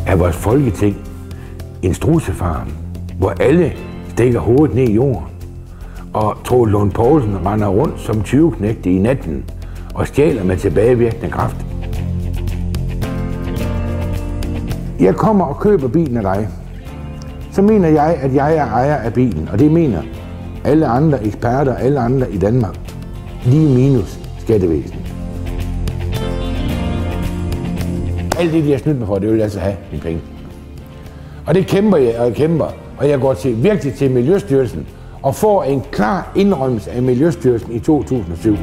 er vores folketing en strudsefarm, hvor alle stikker hovedet ned i jorden, og Troels Lund Poulsen render rundt som 20-knægte i natten og stjæler med tilbagevirkende kraft. Jeg kommer og køber bilen af dig, så mener jeg, at jeg er ejer af bilen, og det mener alle andre eksperter, alle andre i Danmark, lige minus skattevæsenet. Alt det, de har snydt mig for, det vil jeg altså have mine penge. Og det kæmper jeg, og jeg kæmper, og jeg går virkelig til Miljøstyrelsen og får en klar indrømmelse af Miljøstyrelsen i 2007.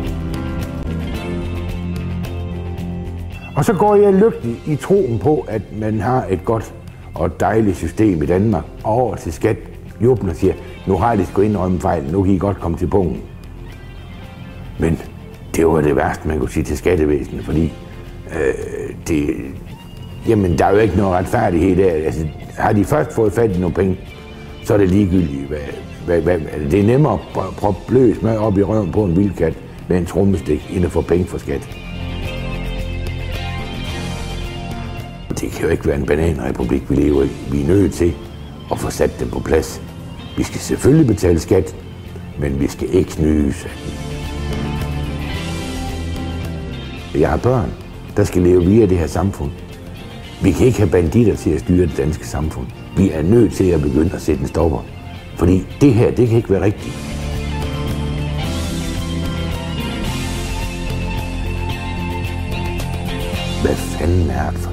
Og så går jeg lykkelig i troen på, at man har et godt og dejligt system i Danmark, over til skat, jubben og siger, nu har de sgu indrømme fejl, nu kan I godt komme til punkten. Men det var det værste, man kunne sige til skattevæsenet, fordi jamen, der er jo ikke noget retfærdighed der. Altså, har de først fået fat i nogle penge, så er det ligegyldigt. Det er nemmere at proppe blød smør op i røven på en vildkat med en trommestik, end at få penge for skat. Det kan jo ikke være en bananrepublik, vi lever i. Vi er nødt til at få sat dem på plads. Vi skal selvfølgelig betale skat, men vi skal ikke snydes. Jeg har børn, der skal leve via det her samfund. Vi kan ikke have banditter til at styre det danske samfund. Vi er nødt til at begynde at sætte en stopper. Fordi det her, det kan ikke være rigtigt. Hvad fanden er det for